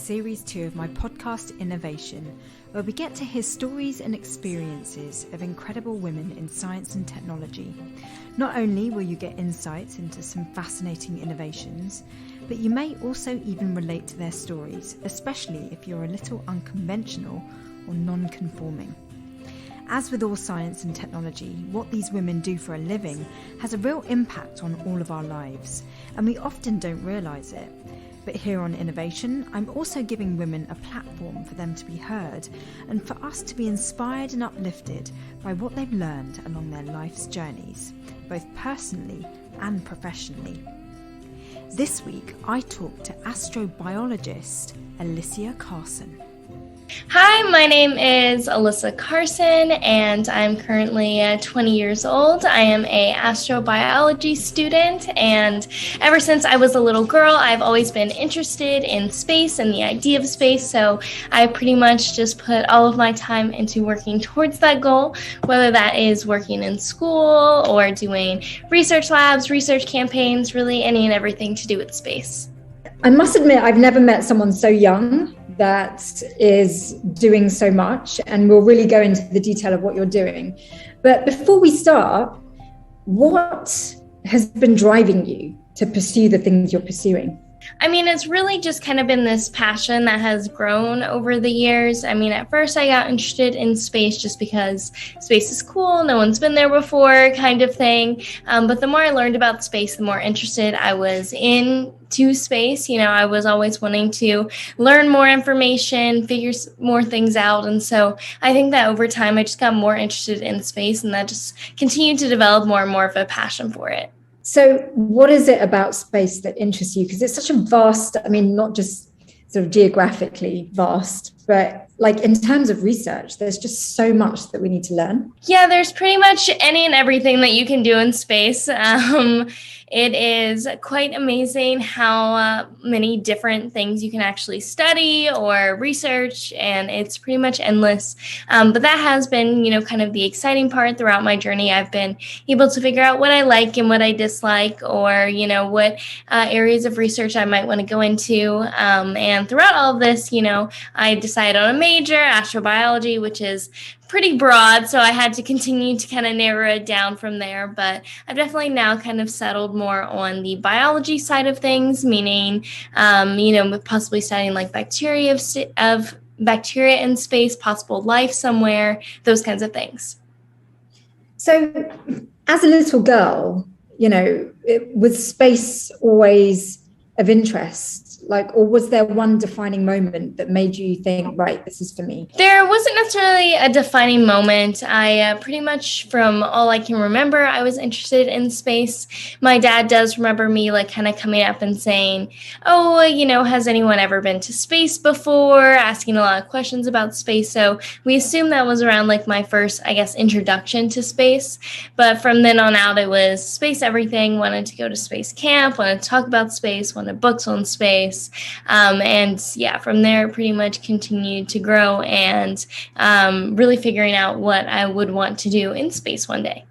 Series 2 of my podcast Innervation, where we get to hear stories and experiences of incredible women in science and technology. Not only will you get insights into some fascinating innovations, but you may also even relate to their stories, especially if you're a little unconventional or non-conforming. As with all science and technology, what these women do for a living has a real impact on all of our lives, and we often don't realise it. But here on Innervation, I'm also giving women a platform for them to be heard and for us to be inspired and uplifted by what they've learned along their life's journeys, both personally and professionally. This week, I talked to astrobiologist Alyssa Carson. Hi, my name is Alyssa Carson, and I'm currently 20 years old. I am an astrobiology student, and ever since I was a little girl, I've always been interested in space and the idea of space, so I pretty much just put all of my time into working towards that goal, whether that is working in school or doing research labs, research campaigns, really any and everything to do with space. I must admit, I've never met someone so young that is doing so much, and we'll really go into the detail of what you're doing. But before we start, what has been driving you to pursue the things you're pursuing? I mean, it's really just kind of been this passion that has grown over the years. I mean, at first I got interested in space just because space is cool, no one's been there before kind of thing. But the more I learned about space, the more interested I was into space. You know, I was always wanting to learn more information, figure more things out. And so I think that over time I just got more interested in space, and that just continued to develop more and more of a passion for it. So what is it about space that interests you? Because it's such a vast, I mean, not just sort of geographically vast, but like in terms of research, there's just so much that we need to learn. Yeah, there's pretty much any and everything that you can do in space. It is quite amazing how many different things you can actually study or research, and it's pretty much endless. But that has been, kind of the exciting part throughout my journey. I've been able to figure out what I like and what I dislike, or, what areas of research I might want to go into. And throughout all of this, I decided on a major, astrobiology, which is pretty broad, so I had to continue to kind of narrow it down from there. But I've definitely now kind of settled more on the biology side of things, meaning, possibly studying like bacteria in space, possible life somewhere, those kinds of things. So as a little girl, was space always of interest? Or was there one defining moment that made you think, right, this is for me? There wasn't necessarily a defining moment. I pretty much, from all I can remember, I was interested in space. My dad does remember me kind of coming up and saying, oh, has anyone ever been to space before? Asking a lot of questions about space. So we assumed that was around my first, introduction to space. But from then on out, it was space everything. Wanted to go to space camp, wanted to talk about space, wanted books on space. From there pretty much continued to grow and really figuring out what I would want to do in space one day.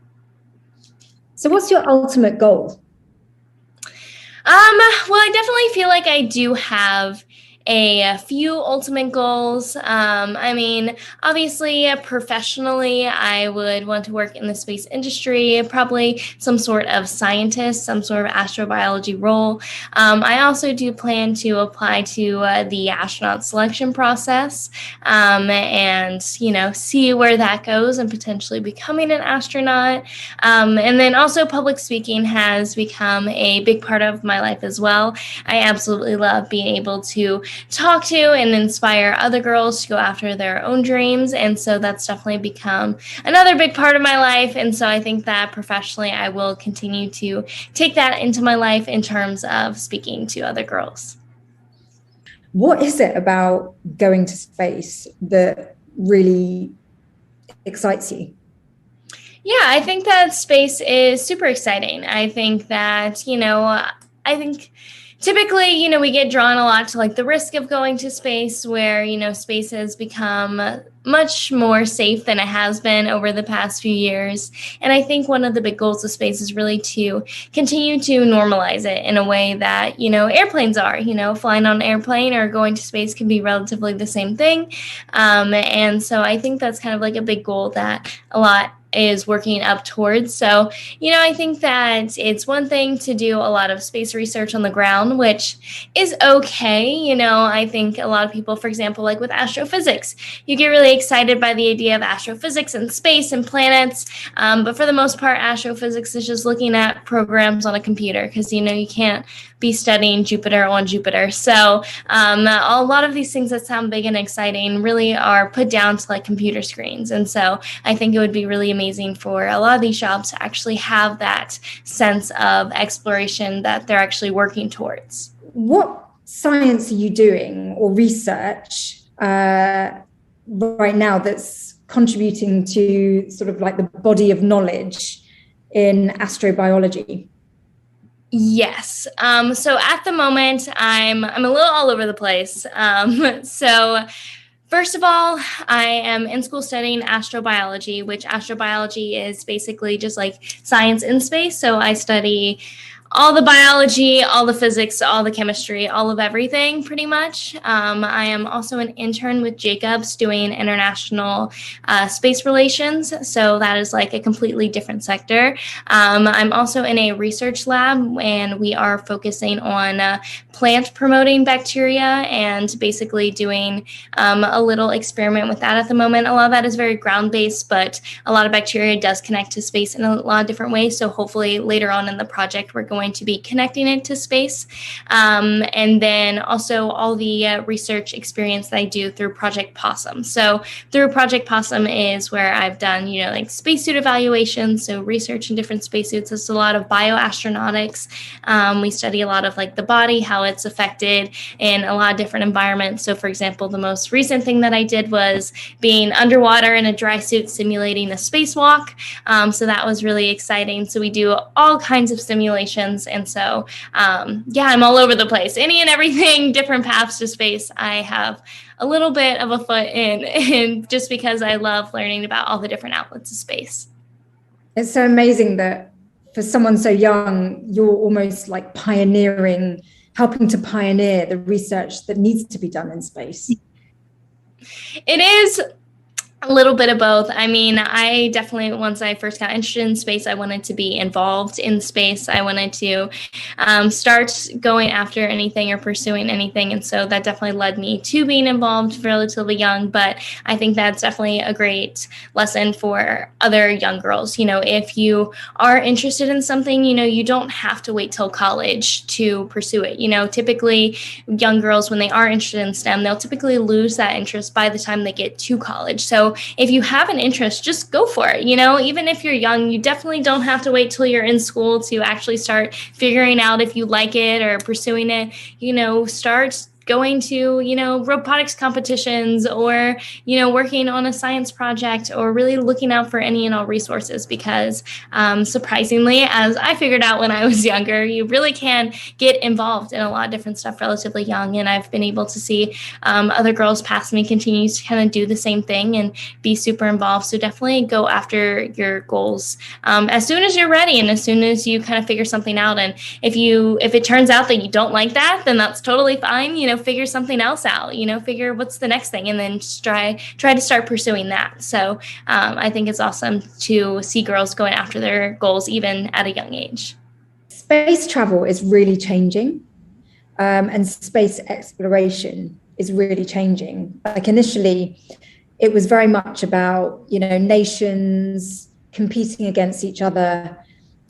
So what's your ultimate goal? Well, I definitely feel like I do have a few ultimate goals. Obviously, professionally, I would want to work in the space industry, probably some sort of scientist, some sort of astrobiology role. I also do plan to apply to the astronaut selection process and, see where that goes and potentially becoming an astronaut. And then also public speaking has become a big part of my life as well. I absolutely love being able to talk to and inspire other girls to go after their own dreams. And so that's definitely become another big part of my life. And so I think that professionally, I will continue to take that into my life in terms of speaking to other girls. What is it about going to space that really excites you? Yeah, I think that space is super exciting. I think that, typically, we get drawn a lot to like the risk of going to space, where, space has become much more safe than it has been over the past few years. And I think one of the big goals of space is really to continue to normalize it in a way that, airplanes are, flying on an airplane or going to space can be relatively the same thing. And so I think that's kind of like a big goal that a lot is working up towards. So, I think that it's one thing to do a lot of space research on the ground, which is okay. I think a lot of people, for example, like with astrophysics, you get really excited by the idea of astrophysics and space and planets. But for the most part, astrophysics is just looking at programs on a computer because, you can't be studying Jupiter on Jupiter. So a lot of these things that sound big and exciting really are put down to like computer screens. And so I think it would be really amazing for a lot of these jobs to actually have that sense of exploration that they're actually working towards. What science are you doing or research right now that's contributing to sort of like the body of knowledge in astrobiology? Yes. So at the moment, I'm a little all over the place. So first of all, I am in school studying astrobiology, which astrobiology is basically just like science in space. So I study all the biology, all the physics, all the chemistry, all of everything pretty much. I am also an intern with Jacobs doing international space relations. So that is like a completely different sector. I'm also in a research lab and we are focusing on plant promoting bacteria and basically doing a little experiment with that at the moment. A lot of that is very ground based, but a lot of bacteria does connect to space in a lot of different ways. So hopefully later on in the project, we're going to be connecting it to space. And then also all the research experience that I do through Project Possum. So through Project Possum is where I've done, like spacesuit evaluations. So research in different spacesuits. It's a lot of bioastronautics. We study a lot of like the body, how it's affected in a lot of different environments. So for example, the most recent thing that I did was being underwater in a dry suit simulating a spacewalk. So that was really exciting. So we do all kinds of simulations. And so, I'm all over the place. Any and everything, different paths to space. I have a little bit of a foot in just because I love learning about all the different outlets of space. It's so amazing that for someone so young, you're almost like helping to pioneer the research that needs to be done in space. It is a little bit of both. I mean, I definitely, once I first got interested in space, I wanted to be involved in space. I wanted to start going after anything or pursuing anything. And so that definitely led me to being involved relatively young. But I think that's definitely a great lesson for other young girls. If you are interested in something, you don't have to wait till college to pursue it. Typically young girls, when they are interested in STEM, they'll typically lose that interest by the time they get to college. So if you have an interest, just go for it. Even if you're young, you definitely don't have to wait till you're in school to actually start figuring out if you like it or pursuing it. Start going to, robotics competitions or, working on a science project or really looking out for any and all resources because surprisingly, as I figured out when I was younger, you really can get involved in a lot of different stuff relatively young. And I've been able to see other girls past me continue to kind of do the same thing and be super involved. So definitely go after your goals as soon as you're ready and as soon as you kind of figure something out. And if it turns out that you don't like that, then that's totally fine. Figure something else out, figure what's the next thing and then just try to start pursuing that. So I think it's awesome to see girls going after their goals even at a young age. Space travel is really changing and space exploration is really changing. Like initially, it was very much about, nations competing against each other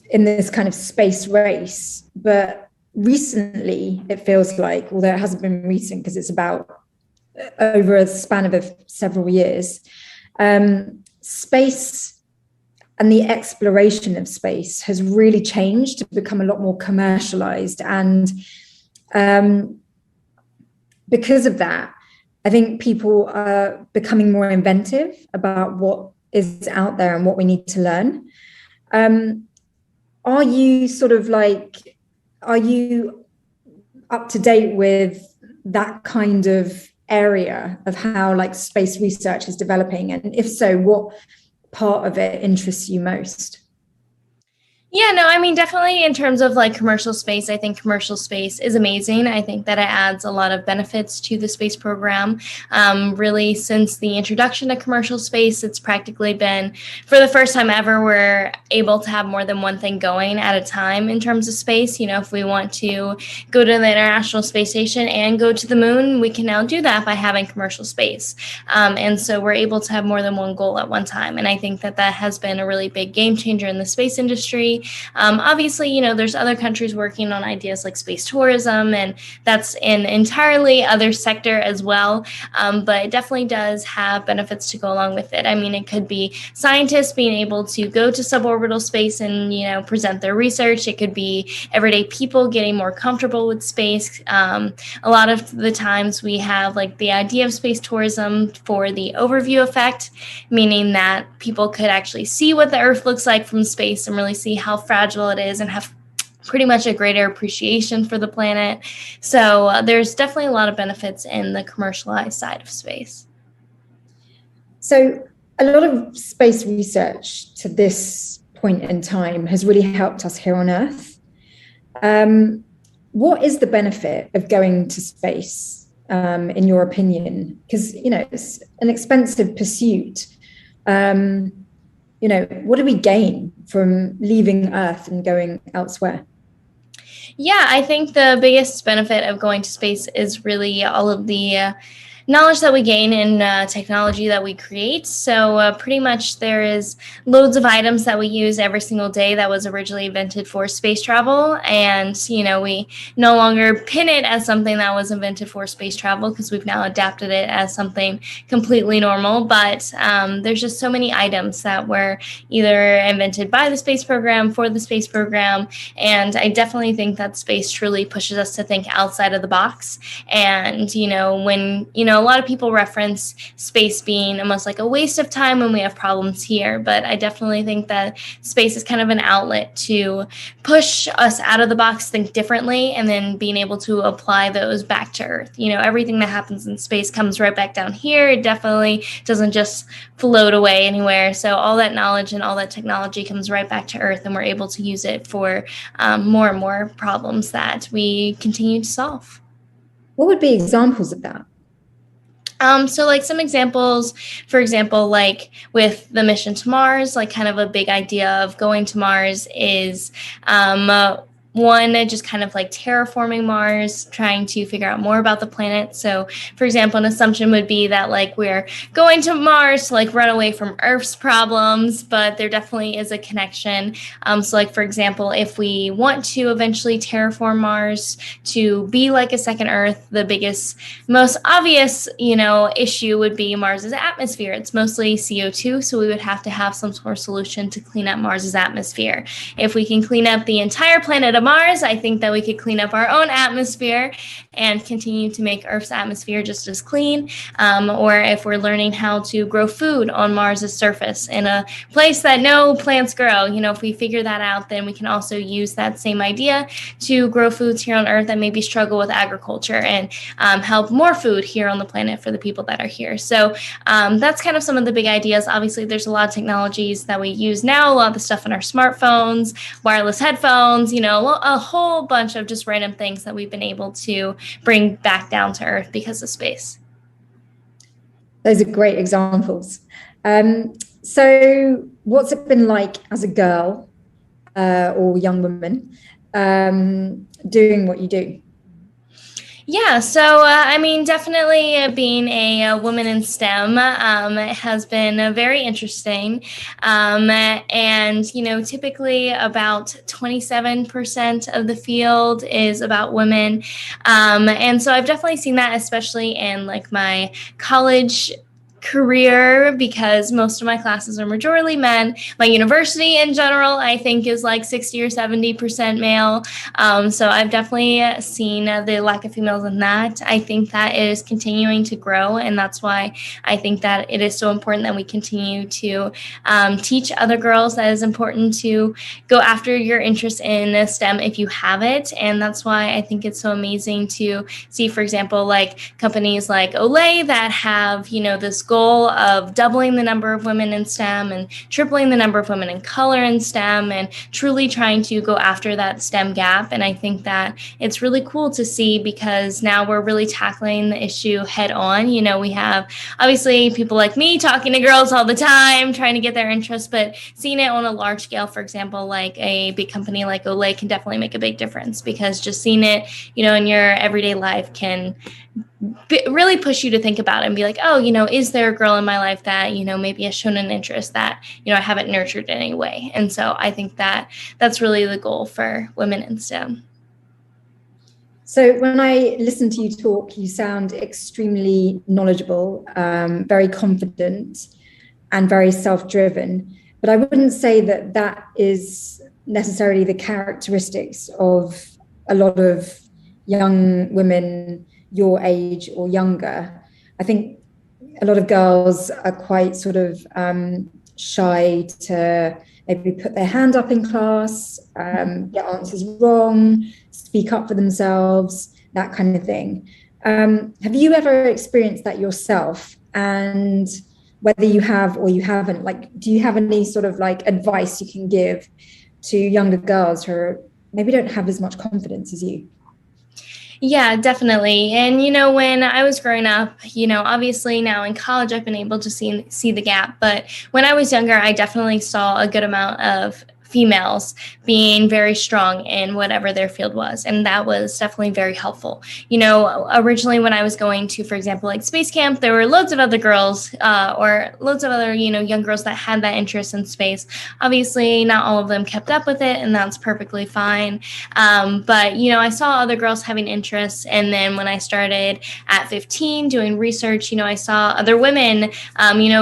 in this kind of space race. But recently, it feels like, although it hasn't been recent because it's about over a span of several years, space and the exploration of space has really changed to become a lot more commercialized. And because of that, I think people are becoming more inventive about what is out there and what we need to learn. Are you up to date with that kind of area of how like space research is developing? And if so, what part of it interests you most? Yeah, no, I mean, definitely in terms of like commercial space, I think commercial space is amazing. I think that it adds a lot of benefits to the space program. Really, since the introduction to commercial space, it's practically been, for the first time ever, we're able to have more than one thing going at a time in terms of space. You know, if we want to go to the International Space Station and go to the moon, we can now do that by having commercial space. And so we're able to have more than one goal at one time. And I think that that has been a really big game changer in the space industry. Obviously, you know, there's other countries working on ideas like space tourism, and that's an entirely other sector as well. But it definitely does have benefits to go along with it. I mean, it could be scientists being able to go to suborbital space and, you know, present their research. It could be everyday people getting more comfortable with space. A lot of the times we have like the idea of space tourism for the overview effect, meaning that people could actually see what the Earth looks like from space and really see how fragile it is and have pretty much a greater appreciation for the planet. So there's definitely a lot of benefits in the commercialized side of space. So a lot of space research to this point in time has really helped us here on Earth. What is the benefit of going to space, in your opinion? Because, you know, it's an expensive pursuit. You know, what do we gain from leaving Earth and going elsewhere? Yeah, I think the biggest benefit of going to space is really all of the knowledge that we gain in technology that we create. So pretty much there is loads of items that we use every single day that was originally invented for space travel. And, you know, we no longer pin it as something that was invented for space travel because we've now adapted it as something completely normal. But there's just so many items that were either invented by the space program, for the space program. And I definitely think that space truly pushes us to think outside of the box. And, you know, when, you know, a lot of people reference space being almost like a waste of time when we have problems here, but I definitely think that space is kind of an outlet to push us out of the box, think differently, and then being able to apply those back to Earth. You know, everything that happens in space comes right back down here. It definitely doesn't just float away anywhere. So all that knowledge and all that technology comes right back to Earth, and we're able to use it for more and more problems that we continue to solve. What would be examples of that? So like some examples, for example, like with the mission to Mars, like kind of a big idea of going to Mars is one, just kind of like terraforming Mars, trying to figure out more about the planet. So, for example, an assumption would be that like we're going to Mars to like run away from Earth's problems, but there definitely is a connection. So like, for example, if we want to eventually terraform Mars to be like a second Earth, the biggest, most obvious, you know, issue would be Mars's atmosphere. It's mostly CO2, so we would have to have some sort of solution to clean up Mars's atmosphere. If we can clean up the entire planet of Mars, I think that we could clean up our own atmosphere and continue to make Earth's atmosphere just as clean. Or if we're learning how to grow food on Mars's surface in a place that no plants grow, you know, if we figure that out, then we can also use that same idea to grow foods here on Earth and maybe struggle with agriculture and help more food here on the planet for the people that are here. So that's kind of some of the big ideas. Obviously, there's a lot of technologies that we use now, a lot of the stuff on our smartphones, wireless headphones, you know, a whole bunch of just random things that we've been able to bring back down to Earth because of space. Those are great examples. So what's it been like as a girl or young woman doing what you do? Yeah, so I mean, definitely being a woman in STEM has been very interesting. And, you know, typically about 27% of the field is about women. And so I've definitely seen that, especially in like my college career because most of my classes are majority men. My university in general, I think, is like 60 or 70% male. So I've definitely seen the lack of females in that. I think that it is continuing to grow, and that's why I think that it is so important that we continue to teach other girls that it's important to go after your interest in STEM if you have it. And that's why I think it's so amazing to see, for example, like companies like Olay that have, this goal of doubling the number of women in STEM and tripling the number of women in color in STEM and truly trying to go after that STEM gap. And I think that it's really cool to see because now we're really tackling the issue head on. We have obviously people like me talking to girls all the time, trying to get their interest, but seeing it on a large scale, for example, like a big company like Olay can definitely make a big difference because just seeing it, in your everyday life can really push you to think about it and be like, oh, is there a girl in my life that, maybe has shown an interest that, I haven't nurtured in any way. And so I think that that's really the goal for women in STEM. So when I listen to you talk, you sound extremely knowledgeable, very confident and very self-driven. But I wouldn't say that that is necessarily the characteristics of a lot of young women your age or younger. I think a lot of girls are quite sort of shy to maybe put their hand up in class, get answers wrong, speak up for themselves, that kind of thing. Have you ever experienced that yourself? And whether you have or you haven't, do you have any sort of advice you can give to younger girls who maybe don't have as much confidence as you? Yeah, definitely. And, when I was growing up, obviously now in college, I've been able to see the gap. But when I was younger, I definitely saw a good amount of females being very strong in whatever their field was. And that was definitely very helpful. Originally when I was going to, for example, like space camp, there were loads of other girls or loads of other, young girls that had that interest in space. Obviously, not all of them kept up with it, and that's perfectly fine. But, I saw other girls having interests. And then when I started at 15 doing research, I saw other women,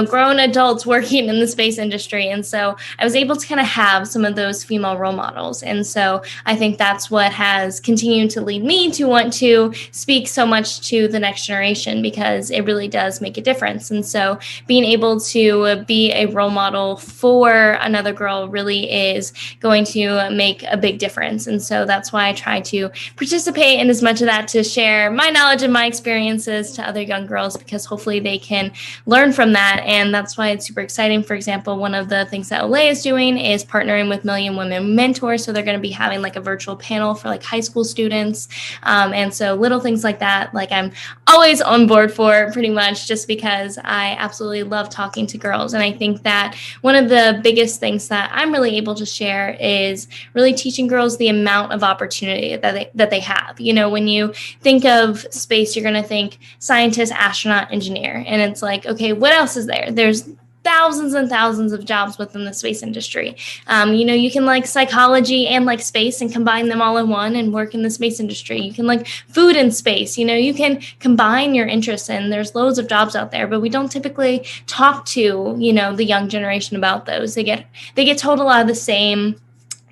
grown adults working in the space industry. And so I was able to kind of have some of those female role models. And so I think that's what has continued to lead me to want to speak so much to the next generation, because it really does make a difference. And so being able to be a role model for another girl really is going to make a big difference. And so that's why I try to participate in as much of that to share my knowledge and my experiences to other young girls, because hopefully they can learn from that. And that's why it's super exciting. For example, one of the things that Olay is doing is partnering with Million Women Mentors. So they're going to be having a virtual panel for high school students. And so little things like that, I'm always on board for pretty much, just because I absolutely love talking to girls. And I think that one of the biggest things that I'm really able to share is really teaching girls the amount of opportunity that they have. When you think of space, you're going to think scientist, astronaut, engineer. And it's okay, what else is there? There's thousands and thousands of jobs within the space industry. You can like psychology and like space and combine them all in one and work in the space industry. You can like food and space, you can combine your interests, and there's loads of jobs out there, but we don't typically talk to, the young generation about those. They get told a lot of the same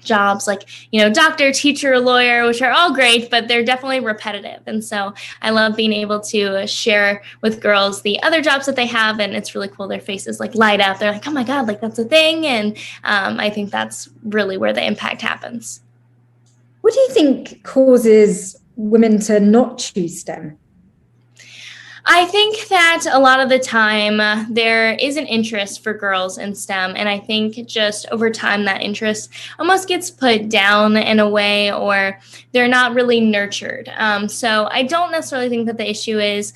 jobs, like, doctor, teacher, lawyer, which are all great, but they're definitely repetitive. And so I love being able to share with girls the other jobs that they have. And it's really cool. Their faces light up. They're like, oh my God, that's a thing. And I think that's really where the impact happens. What do you think causes women to not choose STEM? I think that a lot of the time there is an interest for girls in STEM. And I think just over time that interest almost gets put down in a way, or they're not really nurtured. So I don't necessarily think that the issue is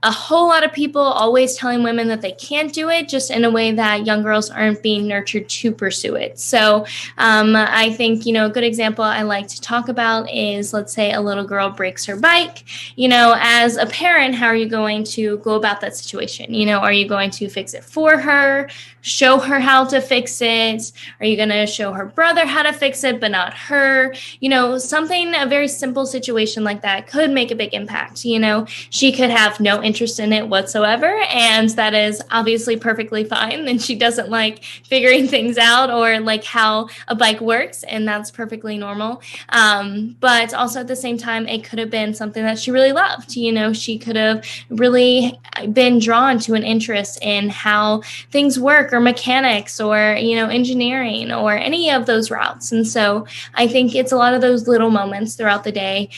a whole lot of people always telling women that they can't do it, just in a way that young girls aren't being nurtured to pursue it. So I think, a good example I like to talk about is, let's say a little girl breaks her bike. As a parent, how are you going to go about that situation? Are you going to fix it for her, show her how to fix it? Are you going to show her brother how to fix it, but not her? A very simple situation like that could make a big impact. She could have no interest in it whatsoever. And that is obviously perfectly fine. And she doesn't like figuring things out or like how a bike works. And that's perfectly normal. But also at the same time, it could have been something that she really loved. She could have really been drawn to an interest in how things work or mechanics or, engineering or any of those routes. And so I think it's a lot of those little moments throughout the day,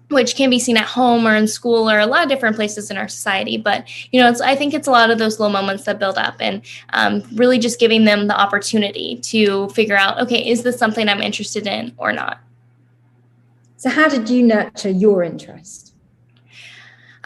which can be seen at home or in school or a lot of different places in our society. But, I think it's a lot of those little moments that build up and really just giving them the opportunity to figure out, okay, is this something I'm interested in or not? So how did you nurture your interest?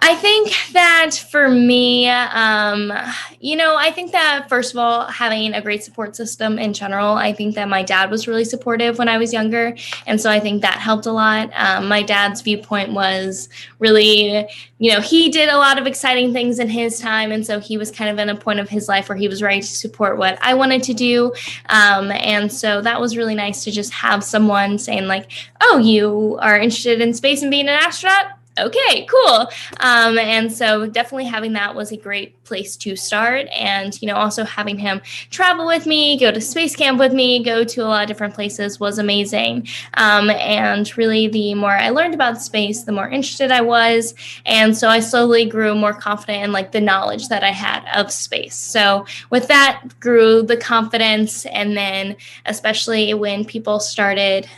I think that for me, I think that first of all, having a great support system in general, I think that my dad was really supportive when I was younger. And so I think that helped a lot. My dad's viewpoint was really, he did a lot of exciting things in his time. And so he was kind of in a point of his life where he was ready to support what I wanted to do. And so that was really nice to just have someone saying like, oh, you are interested in space and being an astronaut? Okay, cool. And so definitely having that was a great place to start. And, also having him travel with me, go to space camp with me, go to a lot of different places was amazing. And really the more I learned about space, the more interested I was. And so I slowly grew more confident in like the knowledge that I had of space. So with that grew the confidence. And then especially when people started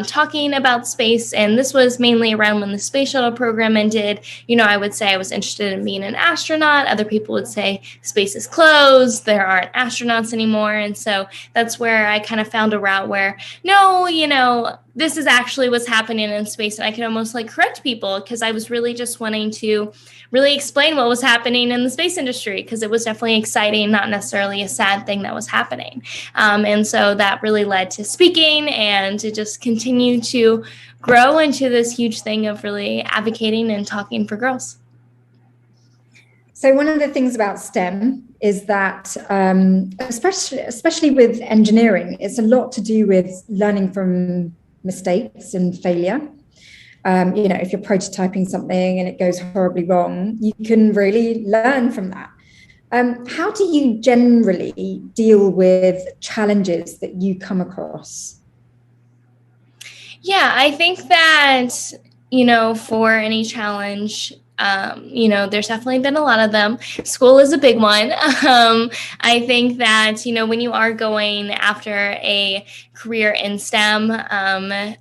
talking about space, and this was mainly around when the space shuttle program ended, I would say I was interested in being an astronaut. Other people would say space is closed, there aren't astronauts anymore. And so that's where I kind of found a route where, no, this is actually what's happening in space. And I can almost like correct people because I was really just wanting to really explain what was happening in the space industry because it was definitely exciting, not necessarily a sad thing that was happening. And so that really led to speaking and to just continue to grow into this huge thing of really advocating and talking for girls. So one of the things about STEM is that, especially with engineering, it's a lot to do with learning from mistakes and failure. If you're prototyping something and it goes horribly wrong, you can really learn from that. How do you generally deal with challenges that you come across? Yeah, I think that, for any challenge, there's definitely been a lot of them. School is a big one. I think that, when you are going after a career in STEM,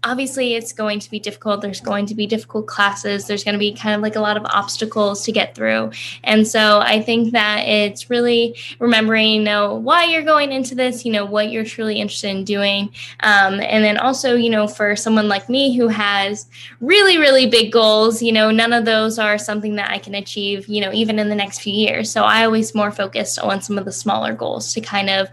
obviously it's going to be difficult. There's going to be difficult classes. There's going to be kind of like a lot of obstacles to get through. And so I think that it's really remembering, why you're going into this, what you're truly interested in doing. And then also, for someone like me who has really, really big goals, none of those are something that I can achieve, even in the next few years. So I always more focused on some of the smaller goals to kind of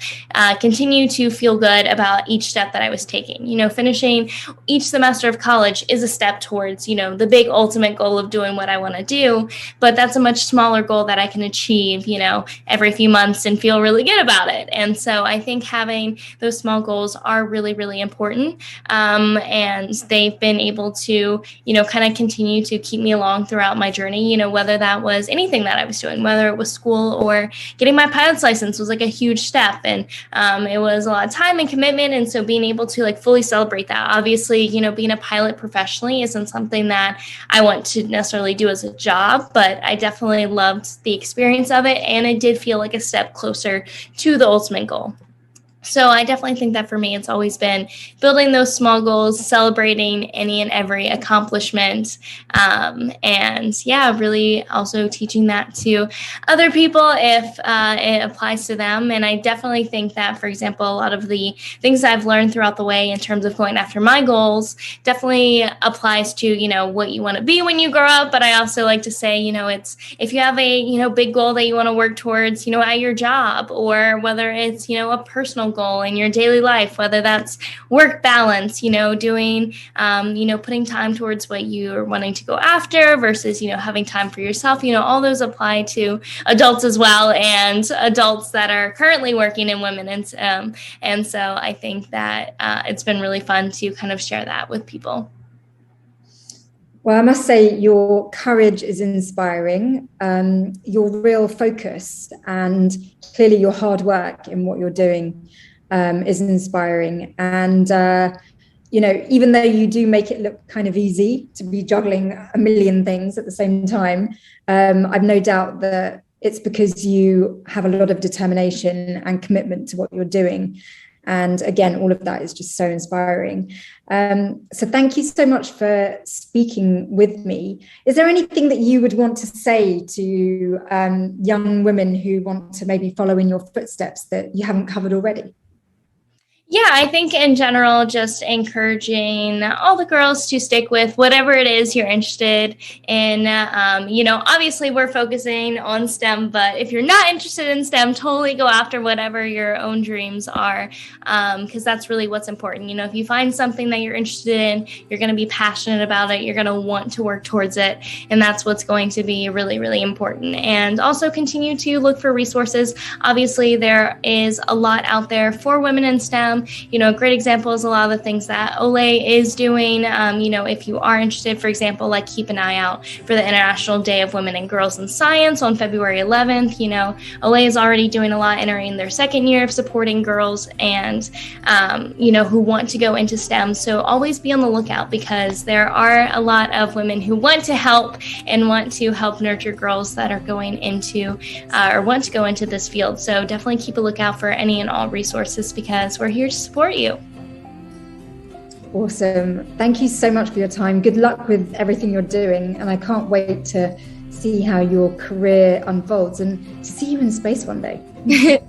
continue to feel good about each step that I was taking. Finishing each semester of college is a step towards, the big ultimate goal of doing what I want to do. But that's a much smaller goal that I can achieve, every few months and feel really good about it. And so I think having those small goals are really, really important. And they've been able to, kind of continue to keep me along throughout my journey, whether that was anything that I was doing, whether it was school or getting my pilot's license was like a huge step. And it was a lot of time and commitment. And so being able to like fully celebrate that, obviously, being a pilot professionally isn't something that I want to necessarily do as a job, but I definitely loved the experience of it. And it did feel like a step closer to the ultimate goal. So I definitely think that for me, it's always been building those small goals, celebrating any and every accomplishment. And yeah, really also teaching that to other people if it applies to them. And I definitely think that, for example, a lot of the things I've learned throughout the way in terms of going after my goals definitely applies to, what you want to be when you grow up. But I also like to say, it's if you have a, big goal that you want to work towards, at your job, or whether it's, a personal goal in your daily life, whether that's work balance, doing, putting time towards what you're wanting to go after versus, having time for yourself, all those apply to adults as well, and adults that are currently working in women. And so I think that it's been really fun to kind of share that with people. Well, I must say your courage is inspiring, your real focus and clearly your hard work in what you're doing is inspiring. And, even though you do make it look kind of easy to be juggling a million things at the same time, I've no doubt that it's because you have a lot of determination and commitment to what you're doing. And again, all of that is just so inspiring. So thank you so much for speaking with me. Is there anything that you would want to say to young women who want to maybe follow in your footsteps that you haven't covered already? Yeah, I think in general, just encouraging all the girls to stick with whatever it is you're interested in. Obviously we're focusing on STEM, but if you're not interested in STEM, totally go after whatever your own dreams are, because that's really what's important. If you find something that you're interested in, you're going to be passionate about it. You're going to want to work towards it. And that's what's going to be really, really important. And also continue to look for resources. Obviously, there is a lot out there for women in STEM. A great example is a lot of the things that Olay is doing. If you are interested, for example, like keep an eye out for the International Day of Women and Girls in Science on February 11th. Olay is already doing a lot, entering their second year of supporting girls and, who want to go into STEM. So always be on the lookout, because there are a lot of women who want to help and want to help nurture girls that are going into or want to go into this field. So definitely keep a lookout for any and all resources, because we're here to support you. Awesome. Thank you so much for your time. Good luck with everything you're doing. And I can't wait to see how your career unfolds and to see you in space one day.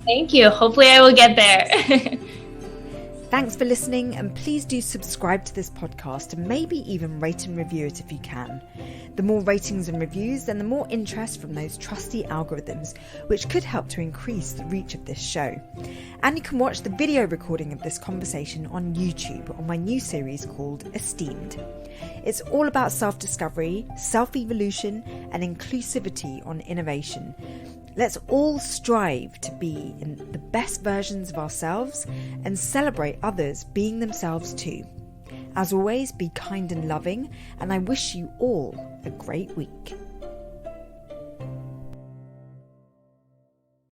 Thank you. Hopefully I will get there. Thanks for listening, and please do subscribe to this podcast and maybe even rate and review it if you can. The more ratings and reviews, then the more interest from those trusty algorithms, which could help to increase the reach of this show. And you can watch the video recording of this conversation on YouTube on my new series called Esteemed. It's all about self-discovery, self-evolution, and inclusivity on innovation. Let's all strive to be in the best versions of ourselves and celebrate others being themselves too. As always, be kind and loving, and I wish you all a great week.